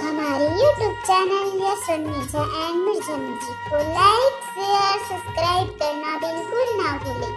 हमारे YouTube channel yes media and Mirza music को like, share, subscribe करना बिल्कुल ना भूलें।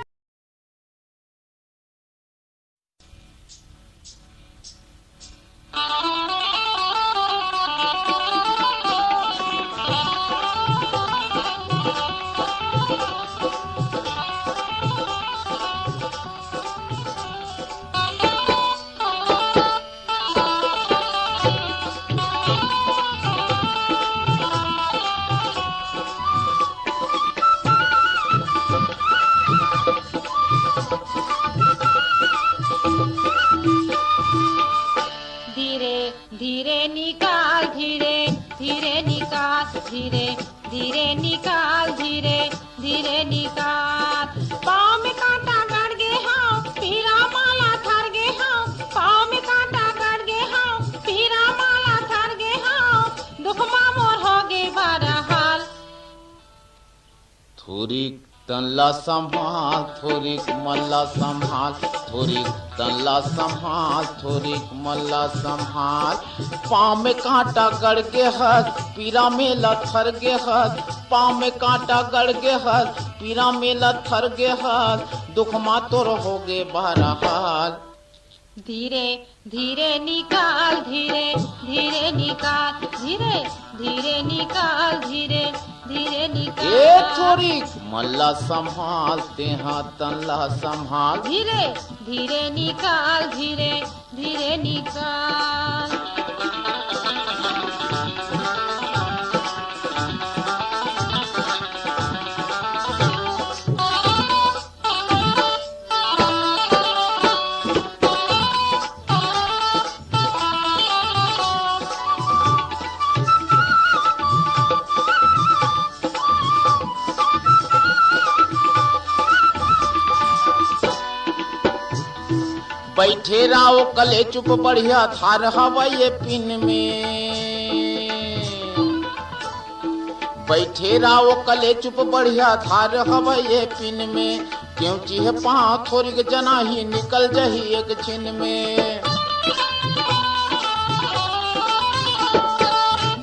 धीरे धीरे निकाल, धीरे धीरे निकाल, धीरे धीरे निकाल, धीरे धीरे निकाल। पाँव में कांटा गड़ गे हाँ, पीरा माला थर गे हाँ। पाँव में कांटा गड़ गे हाँ, पीरा माला थर गे हाँ। दुख मोर हो गे बड़ा हाल। थोड़ी तनला संभाल, थोड़ी मल्ला संभाल, थोड़ी तनला संभाल, थोड़ी मल्ला संभाल। पाँव में कांटा गड़ के हद, पीरा में लथर गे हद। पाँव में कांटा गड़ के हद, पीरा में लथर गे हद। दुख मा तोर हो गे बहरहाल। धीरे धीरे निकाल, धीरे धीरे निकाल, धीरे धीरे निकाल, धीरे धीरे निकाल। ए थोड़ी मल्ला संभाल, तेहा तनला संभाल। धीरे धीरे निकाल, धीरे धीरे निकाल। बैठे राओ कले चुप बढ़िया थार हवाए पिन में। बैठे राओ कले चुप बढ़िया थार हवाए पिन में। क्यों चीह पाँव थोड़ी जना ही निकल जही एक छिन में।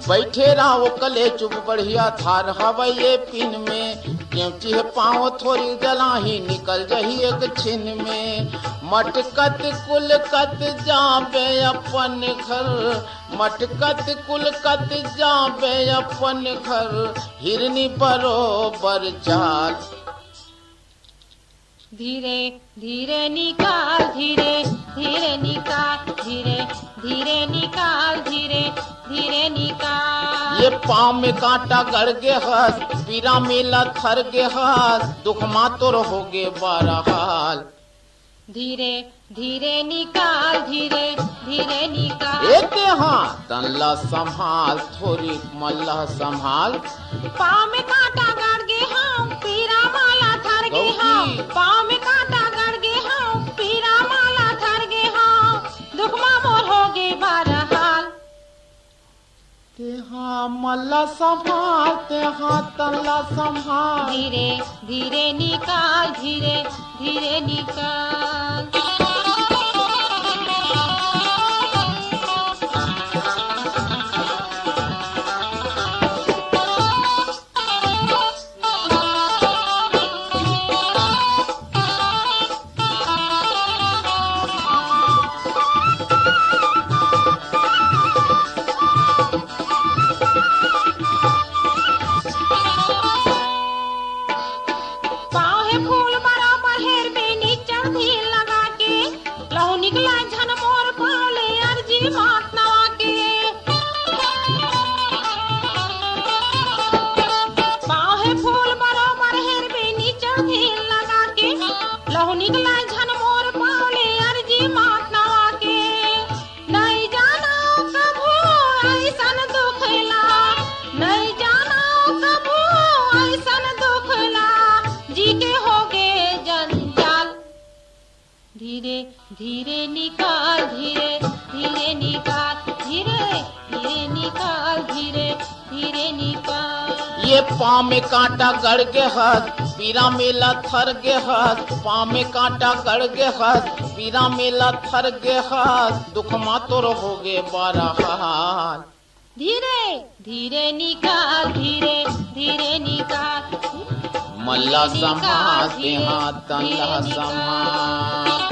बैठे रहो कले चुप बढ़िया थार हवाए पिन में। क्यों चीह पाँव थोड़ी जला ही निकल जही एक छिन में। मटकत कुलकत जाबे अपन घर, मटकत कुलकत जाबे अपन घर। हिरनी बरोबर चाल। धीरे धीरे निकाल, धीरे धीरे निकाल, धीरे धीरे निकाल, धीरे धीरे निकाल। ये पाँव में कांटा गड़ गे हस, पीरा में लथर गे हस। दुख मा तोर हो गे बहरहाल। धीरे धीरे निकाल, धीरे धीरे निकाल। एते हाँ तनला संभाल, थोड़ी मल्ला संभाल। पाँव में कांटा गड़ गे हाँ, पीरा माला थर गे हाँ। पाँव में कांटा गड़ गे हाँ, पीरा माला थर गे हाँ। दुख मोर हो गे बहरहाल। तेहा मल्ला संभाल, तेहा तनला संभाल। धीरे धीरे निकाल, धीरे धीरे निकाल। धीरे धीरे निकाल, धीरे धीरे निकाल, धीरे धीरे निकाल, धीरे धीरे निकाल। ये पाँव में कांटा गड़ गे हस, पीरा मेला थर गे हस। पाँव में कांटा गड़ गे हस, पीरा मेला थर गे हस। दुख मा तोर हो गे बहरहाल। धीरे धीरे निकाल, धीरे धीरे निकाल। मल्ला संभाल तेहा तल्ला संभाल।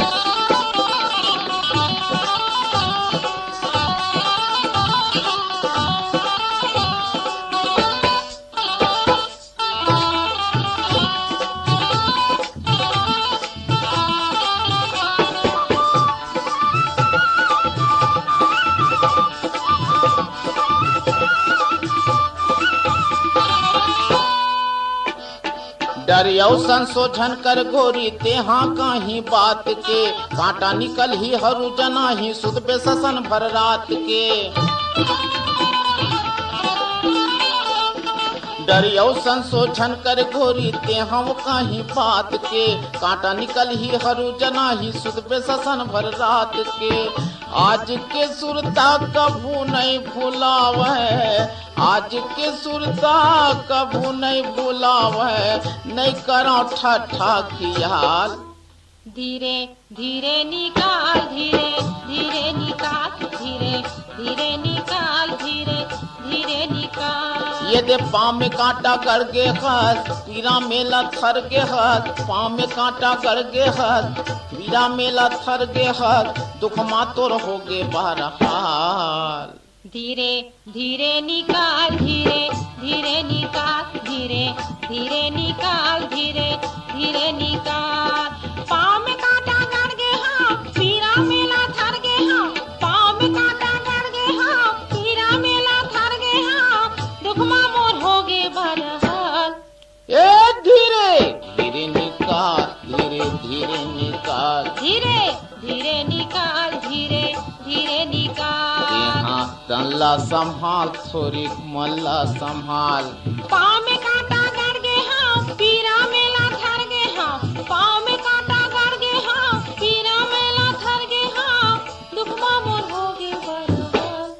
डरियो संशोधन कर गोरी तेहा काही बात के, कांटा निकल ही हरू जना ही सुध पे ससन भर रात के। डरियो संशोधन कर गोरी तेहा काही बात के, कांटा निकल ही हरू जना ही सुध पे ससन भर रात के। आज के सुरता कभू नहीं भुलावे, आज के सुरता कभू नहीं भुलावे, नहीं करो ठट्ठा खियाल। धीरे धीरे निकाल, धीरे धीरे निकाल, धीरे धीरे निकाल, धीरे धीरे निकाल। ये दे पाँव में कांटा गड़ गे हस, पीरा मेला थर गे हस, पाँव में कांटा गड़ गे हस, पीरा मेला थर गे हस, दुख मा तोर हो गे बहरहाल। धीरे धीरे निकाल, धीरे धीरे निकाल, धीरे धीरे निकाल, धीरे धीरे निकाल। पाँव में कांटा गड़ गे हाँ, पीरा मेला थर गे हाँ, पाँव में कांटा गड़ गे हाँ, पीरा मेला थर गे हाँ, दुख मा मोर हो गे बहरहाल। ए धीरे धीरे निकाल, धीरे धीरे निकाल, धीरे धीरे निकाल, धीरे धीरे निकाल। तेहा तल्ला संभाल थोड़ी मल्ला संभाल। पाँव में कांटा गड़ गे हाँ, पीरा मेला थर गे हाँ, पाँव में कांटा गड़ गे हाँ, पीरा मेला थर गे हाँ, दुख मा मोर हो गे बहरहाल।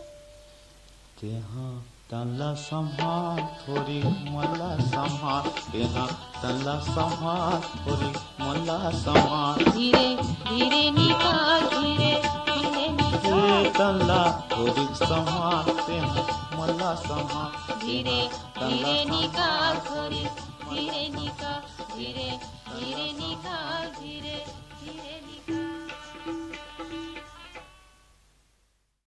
तेहा तल्ला संभाल थोड़ी मल्ला संभाल, तेहा तल्ला संभाल थोड़ी मल्ला संभाल। धीरे धीरे निकाल, धीरे धीरे निकाल, तल्ला थोड़ी संभाल तेहा मल्ला संभाल। धीरे धीरे निकाल, थोड़ी धीरे निकाल, धीरे धीरे निकाल, धीरे धीरे निकाल।